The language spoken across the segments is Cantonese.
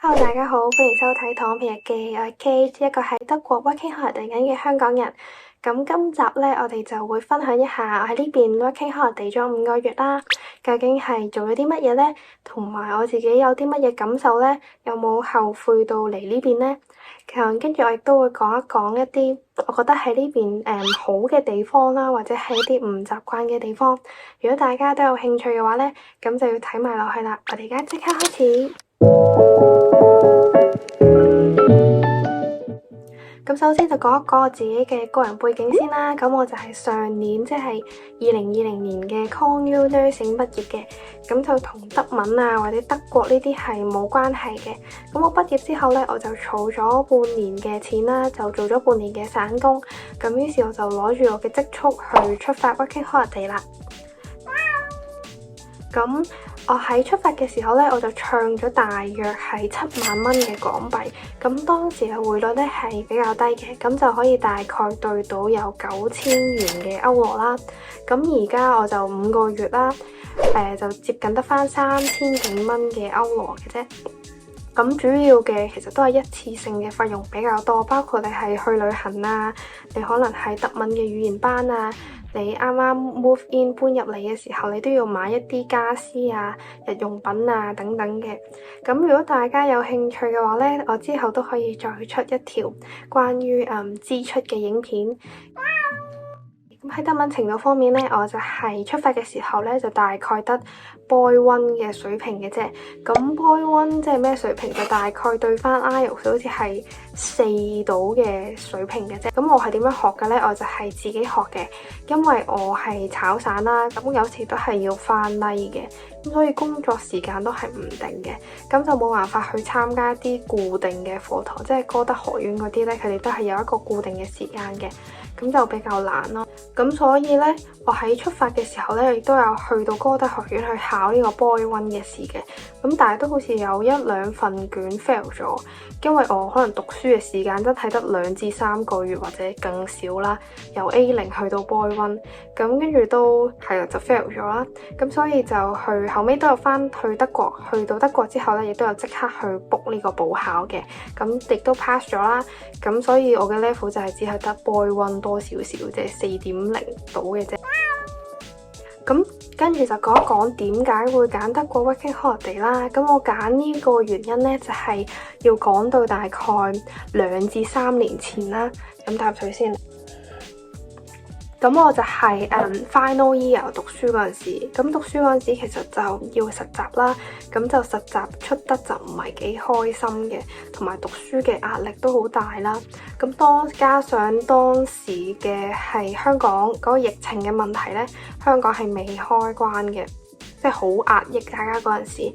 Hello，大家好，歡迎收睇《躺平日記》，我係 Kate，一個喺德國 working holiday 緊嘅香港人。咁今集呢，我哋就會分享一下我喺呢邊 working holiday 咗5個月啦，究竟係做咗啲乜嘢呢？同埋我自己有啲乜嘢感受呢？有冇後悔到嚟呢邊呢？跟住我亦都會講一講一啲我覺得喺呢邊好嘅地方啦，或者係一啲唔習慣嘅地方。如果大家都有興趣嘅話呢，咁就要睇埋落去啦。我哋而家即刻開始。咁首先就講一講我自己嘅個人背景先啦。咁我就係上年即係2020年嘅 Con-U Nursing 畢業嘅，咁就同德文啊或者德國呢啲係冇關係嘅。咁我畢業之後呢，我就儲咗半年嘅錢啦，就做咗半年嘅散工。咁於是我就攞住我嘅積蓄去出發 working holiday 啦。咁我喺出發嘅時候呢，我就唱咗大約係7萬蚊嘅港幣。咁當時嘅匯率呢係比較低嘅，咁就可以大概兌到有9000元嘅歐羅啦。咁而家我就5個月啦，就接近得返3000幾蚊嘅歐羅嘅啫。咁主要嘅其實都係一次性嘅費用比較多，包括你係去旅行啊，你可能係德文嘅語言班啊，你啱啱 move in 搬入嚟嘅時候，你都要買一啲家私啊、日用品啊等等嘅。咁如果大家有興趣嘅話呢，我之後都可以再出一條關於支出嘅影片。喺德文程度方面呢，我就係出發嘅時候呢，就大概得 Boy One 嘅水平嘅啫。咁 Boy One 即係咩水平？就大概對翻 IELTS 好似係4度嘅水平嘅啫。咁我係點樣學嘅呢？我就係自己學嘅，因為我係炒散啦，咁有時都係要翻 night 嘅，咁所以工作時間都係唔定嘅，咁就冇辦法去參加一啲固定嘅課堂，即係歌德學院嗰啲呢，佢哋都係有一個固定嘅時間嘅。咁就比較難咯，咁所以呢，我喺出發嘅時候呢，亦都有去到歌德學院去考呢個 Boy One 嘅試嘅，咁但係都好似有1-2份卷 fail 咗，因為我可能讀書嘅時間真係得2至3個月或者更少啦，由 A0 去到 Boy One， 咁跟住都係啦就 fail 咗啦，咁所以就後尾都有翻去德國，去到德國之後呢，亦都有即刻去 book 呢個補考嘅，咁亦都 pass 咗啦，咁所以我嘅 level 就係只係得 Boy One。多少少即係4.0到嘅啫。咁跟住就講一講點解會揀德國 working holiday 啦。咁我揀呢個原因呢，就係要講到大概2至3年前啦。飲啖水先。咁我就係final year 讀書嗰陣時，咁讀書嗰陣時其實就要實習啦，咁就實習出得就唔係幾開心嘅，同埋讀書嘅壓力都好大啦。咁加上當時嘅係香港嗰個疫情嘅問題呢，香港係未開關嘅，即係好壓抑大家嗰陣時。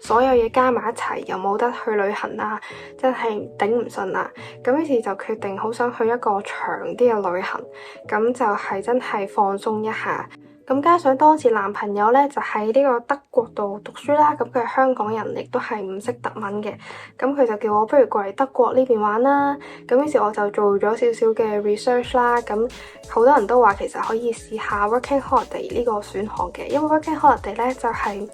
所有嘢加埋一齊，又冇得去旅行啊，真係頂唔順啊！咁於是就決定好想去一個長啲嘅旅行，咁就係真係放鬆一下。咁加上當時男朋友呢，就喺呢個德國度讀書啦，咁佢係香港人，亦都係唔識德文嘅，咁佢就叫我不如過嚟德國呢邊玩啦。咁於是我就做咗少少嘅 research 啦，咁好多人都話其實可以試下 working holiday 呢個選項嘅，因為 working holiday 呢就係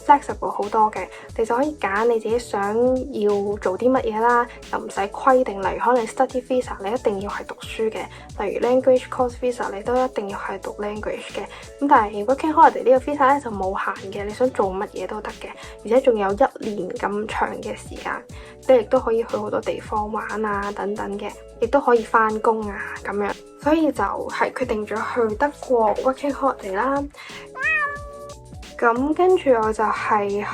flexible 好多嘅，你就可以揀你自己想要做啲乜嘢啦，又唔使規定，例如可能 study visa 你一定要係讀書嘅，例如 language course visa 你都一定要係讀 language 嘅。咁但係 working holiday 呢個 visa 咧就冇限嘅，你想做乜嘢都得嘅，而且仲有1年咁長嘅時間，你亦都可以去好多地方玩啊等等嘅，亦都可以翻工啊咁樣，所以就係決定咗去德國 working holiday 啦。咁跟住我就係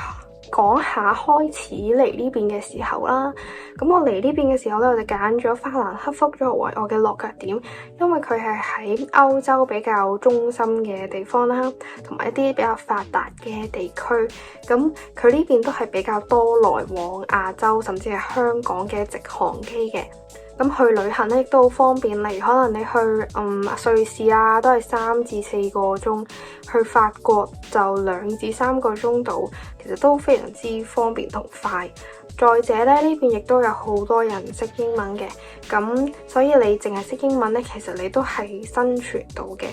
講下開始嚟呢邊嘅時候啦。咁我嚟呢邊嘅時候呢，我就揀咗法蘭克福作為我嘅落腳點，因為佢係喺歐洲比較中心嘅地方啦，同埋一啲比較發達嘅地區。咁佢呢邊都係比較多來往亞洲甚至係香港嘅直航機嘅。咁去旅行咧亦都好方便，例如可能你去瑞士啊，都係3至4個鐘；去法國就2至3個鐘度，其實都非常之方便同快。再者咧，呢邊亦都有好多人識英文嘅，咁所以你淨係識英文咧，其實你都係生存到嘅。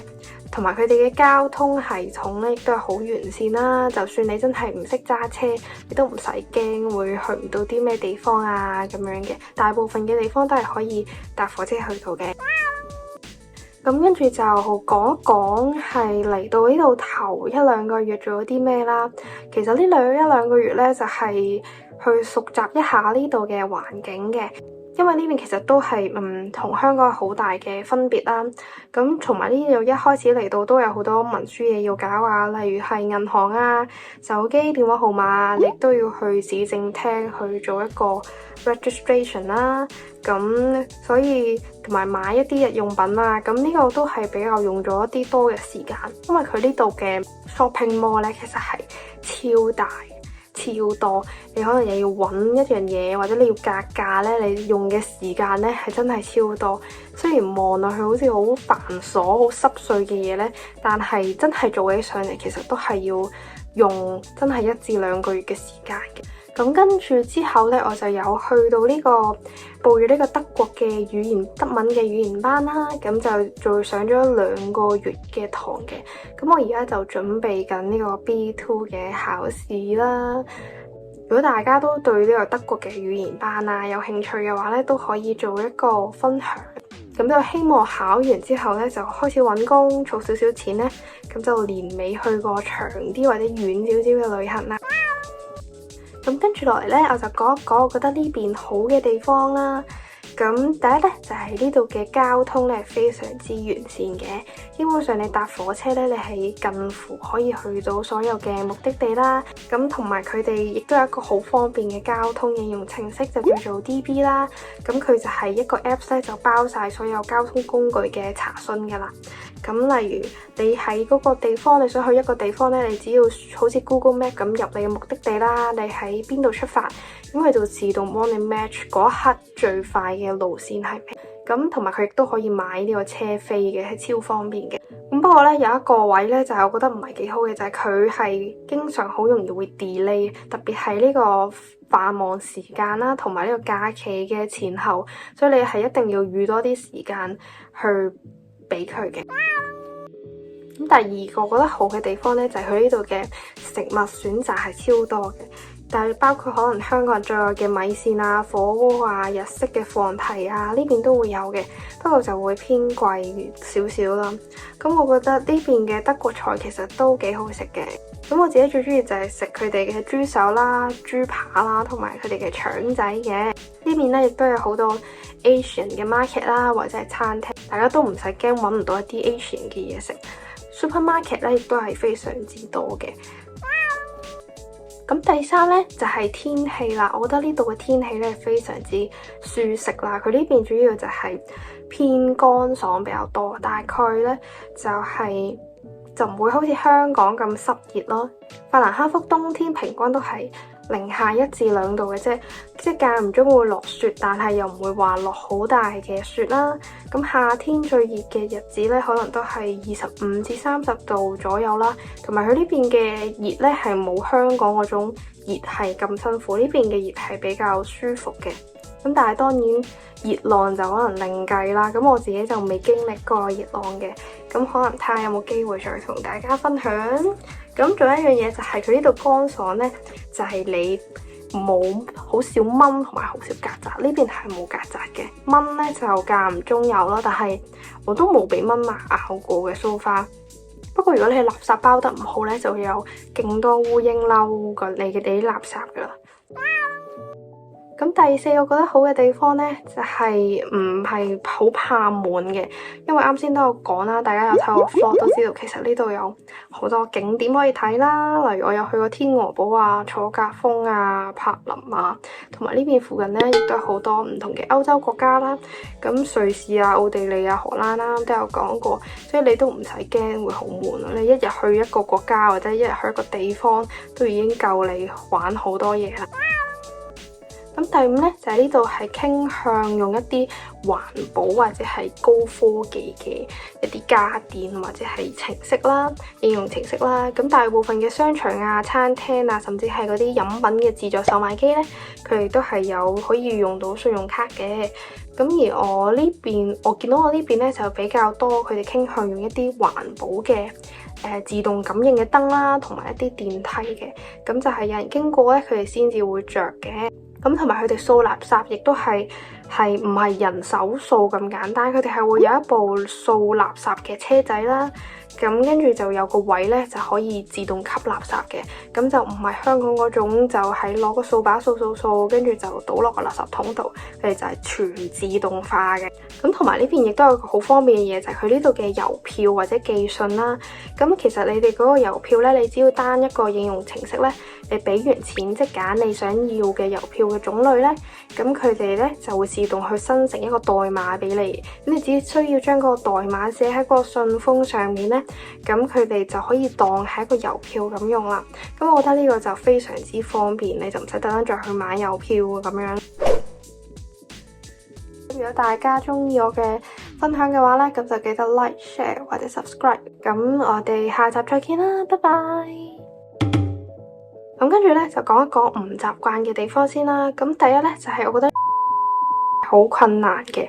同埋佢哋嘅交通系統咧亦都係好完善啦。就算你真係唔識揸車，你都唔使驚會去唔到啲咩地方啊咁樣嘅。大部分嘅地方都係可以搭火車去到嘅。咁跟住就講一講係嚟到呢度頭一兩個月做咗啲咩啦。其實呢一兩個月咧就係去熟習一下呢度嘅環境嘅。因為呢邊其實都係同香港好大嘅分別啦，咁同埋呢度一開始嚟到都有好多文書嘢要搞啊，例如係銀行啊、手機電話號碼，你都要去市政廳去做一個 registration 啦，咁所以同埋買一啲日用品啊，咁呢個都係比較用咗一啲多嘅時間，因為佢呢度嘅 shopping mall 咧其實係超大。超多，你可能又要揾一樣嘢，或者你要格價咧，你用嘅時間咧係真係超多。雖然望落去好似好繁瑣、好濕碎嘅嘢咧，但係真係做起上嚟，其實都係要用真係1至2個月嘅時間嘅。咁跟住之後咧，我就有去到報咗呢個德國嘅德文嘅語言班啦。咁就再上咗2個月嘅堂嘅。咁我而家就準備緊呢個 B2 嘅考試啦。如果大家都對呢個德國嘅語言班啊有興趣嘅話咧，都可以做一個分享。咁就希望考完之後咧，就開始揾工，儲少少錢咧，咁就年尾去個長啲或者遠少少嘅旅行啦。咁跟住落嚟咧，我就講一講我覺得呢邊好嘅地方啦。咁第一咧就係呢度嘅交通咧非常之完善嘅，基本上你搭火車咧，你係近乎可以去到所有嘅目的地啦。咁同埋佢哋亦都有一個好方便嘅交通應用程式，就叫做 DB 啦。咁佢就係一個 Apps 咧，就包晒所有交通工具嘅查詢噶啦。咁例如你喺嗰個地方，你想去一個地方咧，你只要好似 Google Map 咁入你嘅目的地啦，你喺邊度出發，咁佢就自動幫你 match 嗰一刻最快嘅路線係咩。咁同埋佢亦都可以買呢個車飛嘅，係超方便嘅。咁不過咧有一個位咧就係我覺得唔係幾好嘅，就係佢係經常好容易會 delay， 特別係呢個繁忙時間啦，同埋呢個假期嘅前後，所以你係一定要預多啲時間去俾佢嘅。咁第二個覺得好嘅地方咧，就係佢呢度嘅食物選擇係超多嘅，但係包括可能香港人最愛嘅米線啊、火鍋啊、日式嘅放題啊，呢邊都會有嘅，不過就會偏貴少少啦。咁我覺得呢邊嘅德國菜其實都幾好食嘅。咁我自己最中意就係食佢哋嘅豬手啦、豬扒啦，同埋佢哋嘅腸仔嘅。呢邊咧亦都有好多 Asian 嘅 market 啦，或者係餐廳，大家都唔使驚揾唔到一啲 Asian 嘅嘢食。Supermarket 咧亦都係非常之多嘅。咁第三咧就係天氣啦，我覺得呢度嘅天氣咧非常之舒適啦。佢呢邊主要就係偏乾爽比較多，大概咧就唔會好似香港咁濕熱咯。法蘭克福冬天平均都係-1至2度嘅啫，即係間唔中會落雪，但係又唔會話落好大嘅雪啦。咁夏天最熱嘅日子咧，可能都係25至30度左右啦。同埋佢呢邊嘅熱咧係冇香港嗰種熱係咁辛苦，呢邊嘅熱係比較舒服嘅。咁但係當然熱浪就可能另計啦。咁我自己就未經歷過熱浪嘅，咁可能睇下有冇機會再同大家分享。咁仲有一樣嘢就係佢呢度乾爽呢，就係你冇好少蚊同埋好少曱甴，呢邊係冇曱甴嘅。蚊呢就間唔中有啦，但係我都冇俾蚊咬過嘅 so far。不過如果你係垃圾包得唔好呢，就會有勁多烏蠅嬲過你嘅啲垃圾噶啦。咁第四個覺得好嘅地方呢，就係唔係好怕悶嘅，因為啱先都有講啦，大家有睇我 vlog 都知道，其實呢度有好多景點可以睇啦，例如我有去過天鵝堡啊、楚格峰啊、柏林啊，同埋呢邊附近呢，亦都有好多唔同嘅歐洲國家啦，咁瑞士啊、奧地利啊、荷蘭啦都有講過，所以你都唔使驚會好悶咯，你一日去一個國家或者一日去一個地方，都已經夠你玩好多嘢啦。咁第五呢，就係呢度係傾向用一啲環保或者係高科技嘅一啲家電或者係程式啦、應用程式啦。咁大部分嘅商場啊、餐廳啊，甚至係嗰啲飲品嘅自助售賣機呢，佢哋都係有可以用到信用卡嘅。咁而我呢邊，我見到我呢邊呢，就比較多，佢哋傾向用一啲環保嘅自動感應嘅燈啦，同埋一啲電梯嘅。咁就係有人經過呢，佢哋先至會着嘅。咁同埋佢哋掃垃圾亦都係唔係人手掃咁簡單，佢哋係會有一部掃垃圾嘅車仔啦。咁跟住就有個位咧，就可以自動吸垃圾嘅。咁就唔係香港嗰種，就係攞個掃把掃，跟住就倒落個垃圾桶度。佢哋就係全自動化嘅。咁同埋呢邊亦都有個好方便嘅嘢，就係佢呢度嘅郵票或者寄信啦。咁其實你哋嗰個郵票咧，你只要單一個應用程式咧，你俾完錢即揀你想要嘅郵票嘅種類咧，咁佢哋咧就會自動去生成一個代碼俾你。咁你只需要將嗰個代碼寫喺個信封上面咧，咁佢哋就可以當係一個郵票咁用啦。咁我覺得呢個就非常之方便，你就唔使特登再去買郵票咁樣。如果大家中意我嘅分享嘅話咧，咁就記得 like、share 或者 subscribe。咁我哋下集再見啦，拜拜。咁跟住咧就講一講唔習慣嘅地方先啦。咁第一咧就係我覺得好困難嘅。